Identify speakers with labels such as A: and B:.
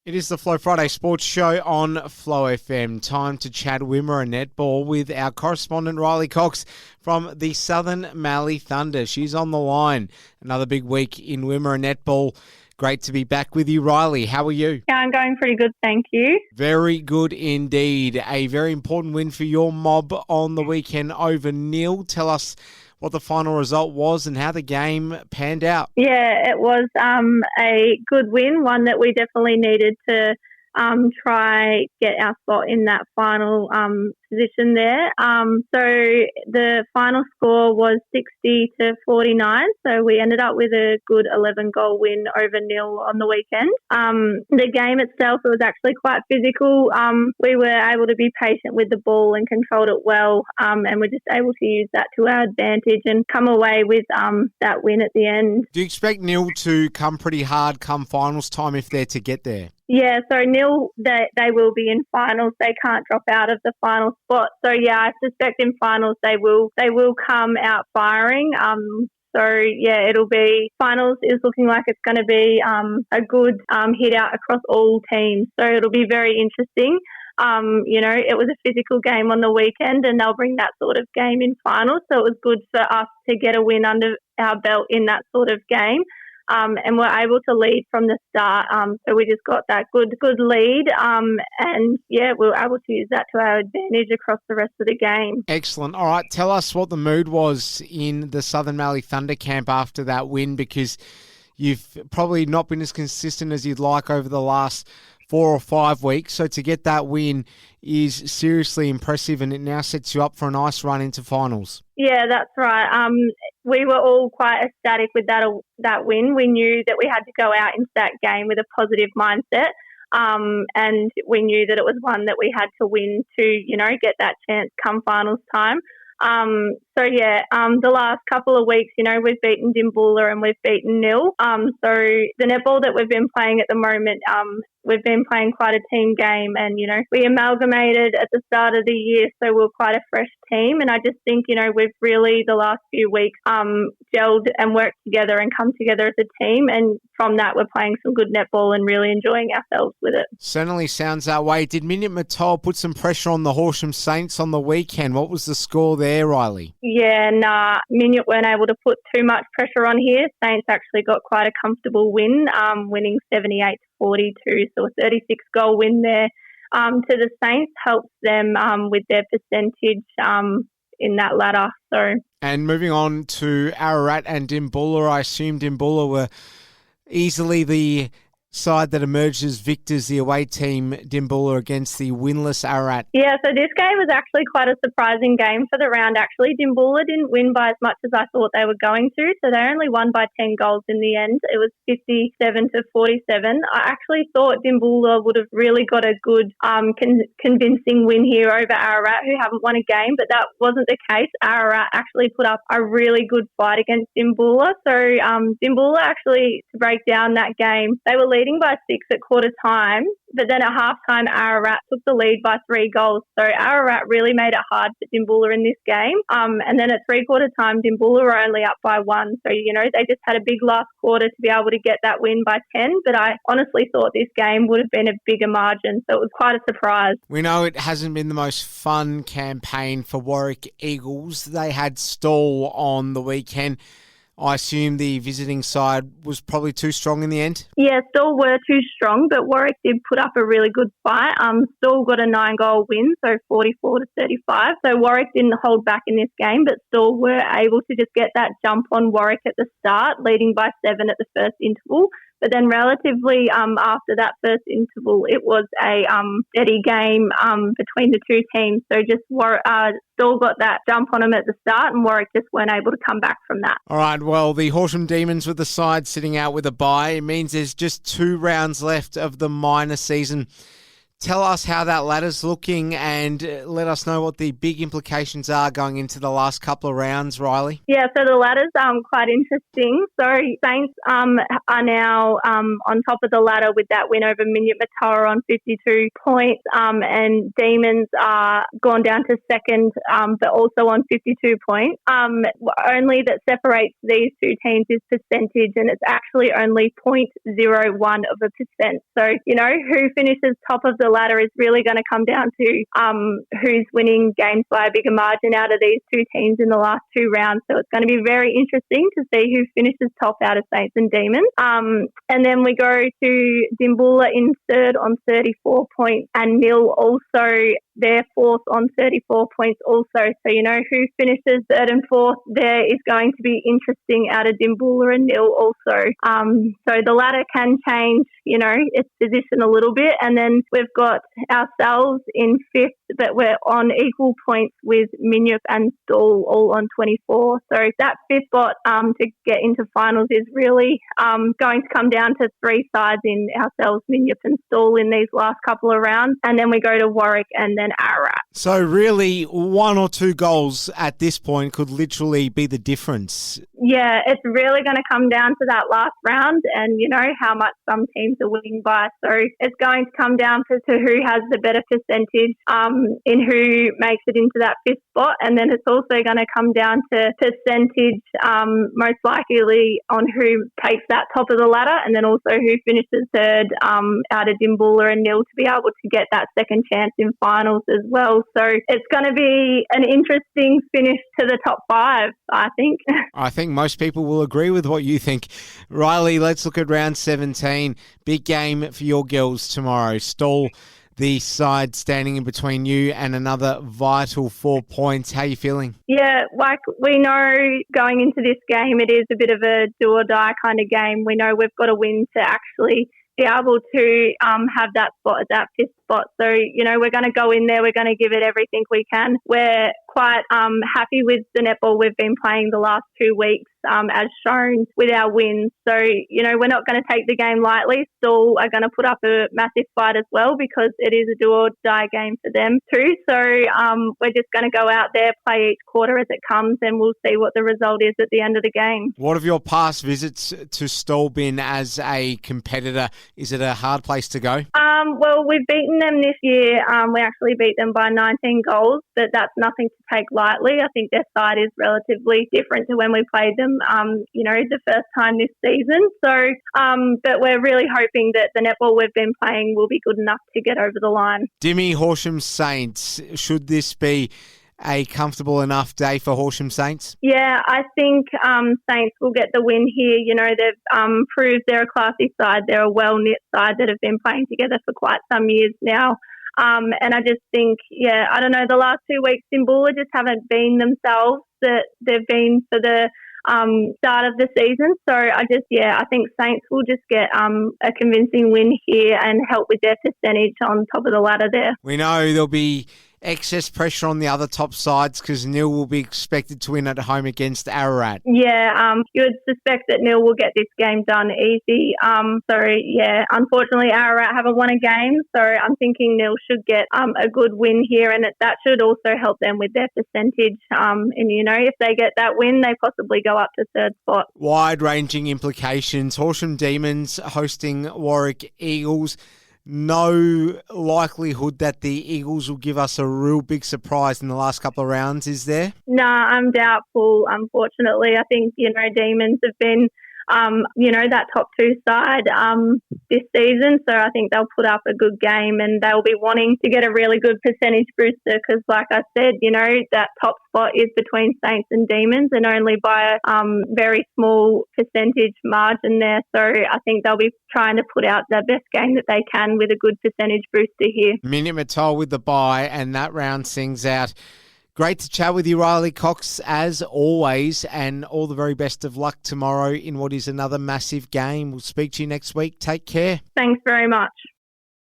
A: It is the Flow Friday Sports Show on Flow FM. Time to chat Wimmera netball with our correspondent Riley Cox from the Southern Mallee Thunder. She's on the line. Another big week in Wimmera netball. Great to be back with you, Riley. How are you?
B: Yeah, I'm going pretty good, thank you.
A: Very good indeed. A very important win for your mob on the weekend over Nil. Tell us what the final result was and how the game panned out.
B: Yeah, it was a good win, one that we definitely needed to try get our spot in that final position there. So the final score was 60-49. So we ended up with a good 11-goal win over Nil on the weekend. The game itself, it was actually quite physical. We were able to be patient with the ball and controlled it well, and we're just able to use that to our advantage and come away with that win at the end.
A: Do you expect Nil to come pretty hard come finals time if they're to get there?
B: Yeah, so Nil, they will be in finals. They can't drop out of the final spot. So yeah, I suspect in finals they will come out firing. So yeah, it'll be finals is looking like it's going to be a good hit out across all teams. So it'll be very interesting. It was a physical game on the weekend, and they'll bring that sort of game in finals. So it was good for us to get a win under our belt in that sort of game. And we're able to lead from the start. So we just got that good lead. And yeah, we were able to use that to our advantage across the rest of the game.
A: Excellent. All right, tell us what the mood was in the Southern Mallee Thunder camp after that win, because you've probably not been as consistent as you'd like over the last 4 or 5 weeks. So to get that win is seriously impressive, and it now sets you up for a nice run into finals.
B: Yeah, that's right. We were all quite ecstatic with that win. We knew that we had to go out into that game with a positive mindset, and we knew that it was one that we had to win to, get that chance come finals time. The last couple of weeks, we've beaten Dimboola and we've beaten Nil. So the netball that we've been playing at the moment, we've been playing quite a team game, and, we amalgamated at the start of the year, so we're quite a fresh team. And I just think, we've really, the last few weeks, gelled and worked together and come together as a team. And from that, we're playing some good netball and really enjoying ourselves with it.
A: Certainly sounds that way. Did Minyip Matol put some pressure on the Horsham Saints on the weekend? What was the score there, Riley?
B: Yeah, Minyip weren't able to put too much pressure on here. Saints actually got quite a comfortable win, winning 78-42, so a 36-goal win there. To the Saints helps them with their percentage in that ladder.
A: And moving on to Ararat and Dimboola, I assume Dimboola were easily the side that emerged as victors, the away team, Dimboola, against the winless Ararat.
B: Yeah, so this game was actually quite a surprising game for the round, actually. Dimboola didn't win by as much as I thought they were going to, so they only won by 10 goals in the end. It was 57-47. I actually thought Dimboola would have really got a good, convincing win here over Ararat, who haven't won a game, but that wasn't the case. Ararat actually put up a really good fight against Dimboola. So Dimboola actually, to break down that game, they were leading by 6 at quarter time, but then at halftime, Ararat took the lead by 3 goals. So Ararat really made it hard for Dimboola in this game. And then at 3/4 time, Dimboola were only up by 1. So, they just had a big last quarter to be able to get that win by 10. But I honestly thought this game would have been a bigger margin. So it was quite a surprise.
A: We know it hasn't been the most fun campaign for Warwick Eagles. They had Stawell on the weekend. I assume the visiting side was probably too strong in the end?
B: Yeah, Stawell were too strong, but Warwick did put up a really good fight. Stawell got a 9-goal win, so 44-35. So Warwick didn't hold back in this game, but Stawell were able to just get that jump on Warwick at the start, leading by 7 at the first interval. But then relatively after that first interval, it was a steady game between the two teams. So just Stawell got that jump on them at the start, and Warwick just weren't able to come back from that.
A: All right, well, the Horsham Demons with the side sitting out with a bye. It means there's just 2 rounds left of the minor season Tell us how that ladder's looking and let us know what the big implications are going into the last couple of rounds, Riley.
B: Yeah, so the ladder's quite interesting. So Saints are now on top of the ladder with that win over Minyip Matoa on 52 points, and Demons are gone down to second, but also on 52 points. Only that separates these two teams is percentage, and it's actually only 0.01%. So, who finishes top of the ladder is really going to come down to who's winning games by a bigger margin out of these two teams in the last two rounds. So it's going to be very interesting to see who finishes top out of Saints and Demons. And then we go to Dimboola in third on 34 points, and Nil also they're fourth on 34 points also. So, who finishes third and fourth there is going to be interesting out of Dimboola and Nil also. So the ladder can change, its position a little bit. And then we've got ourselves in fifth, but we're on equal points with Minyip and Stall, all on 24. So that fifth spot to get into finals is really going to come down to three sides in ourselves, Minyip and Stall in these last couple of rounds. And then we go to Warwick and then Ararat.
A: So really, one or two goals at this point could literally be the difference.
B: Yeah, it's really going to come down to that last round and, how much some teams are winning by. So it's going to come down to who has the better percentage in who makes it into that fifth spot. And then it's also going to come down to percentage, most likely on who takes that top of the ladder, and then also who finishes third out of Dimboola and Nil to be able to get that second chance in finals as well. So it's going to be an interesting finish to the top five, I think.
A: I think most people will agree with what you think. Riley, let's look at round 17. Big game for your girls tomorrow. Stall, the side standing in between you and another vital 4 points. How are you feeling?
B: Yeah, like we know going into this game, it is a bit of a do or die kind of game. We know we've got to win to actually be able to have that spot at that fifth spot. So, we're going to go in there. We're going to give it everything we can. We're quite happy with the netball we've been playing the last 2 weeks, as shown with our wins. So, we're not going to take the game lightly. Still are going to put up a massive fight as well because it is a do or die game for them too. So, we're just going to go out there, play each quarter as it comes, and we'll see what the result is at the end of the game.
A: What have your past visits to Stall been as a competitor? Is it a hard place to go?
B: Well, we've beaten them this year. We actually beat them by 19 goals, but that's nothing to take lightly. I think their side is relatively different to when we played them, the first time this season. So, but we're really hoping that the netball we've been playing will be good enough to get over the line.
A: Dimmy, Horsham Saints, should this be a comfortable enough day for Horsham Saints?
B: Yeah, I think Saints will get the win here. They've proved they're a classy side. They're a well-knit side that have been playing together for quite some years now. And I just think, I don't know, the last 2 weeks in Bulla just haven't been themselves that they've been for the start of the season. So I think Saints will just get a convincing win here and help with their percentage on top of the ladder there.
A: We know there'll be excess pressure on the other top sides because Nil will be expected to win at home against Ararat.
B: Yeah, you would suspect that Nil will get this game done easy. Unfortunately Ararat haven't won a game, so I'm thinking Nil should get a good win here, and that should also help them with their percentage. If they get that win, they possibly go up to third spot.
A: Wide-ranging implications. Horsham Demons hosting Warwick Eagles. No likelihood that the Eagles will give us a real big surprise in the last couple of rounds, is there?
B: No, I'm doubtful, unfortunately. I think, Demons have been, that top two side this season. So I think they'll put up a good game and they'll be wanting to get a really good percentage booster because, like I said, that top spot is between Saints and Demons and only by a very small percentage margin there. So I think they'll be trying to put out their best game that they can with a good percentage booster here.
A: Minyip Matoa with the bye, and that round sings out. Great to chat with you, Riley Cox, as always, and all the very best of luck tomorrow in what is another massive game. We'll speak to you next week. Take care.
B: Thanks very much.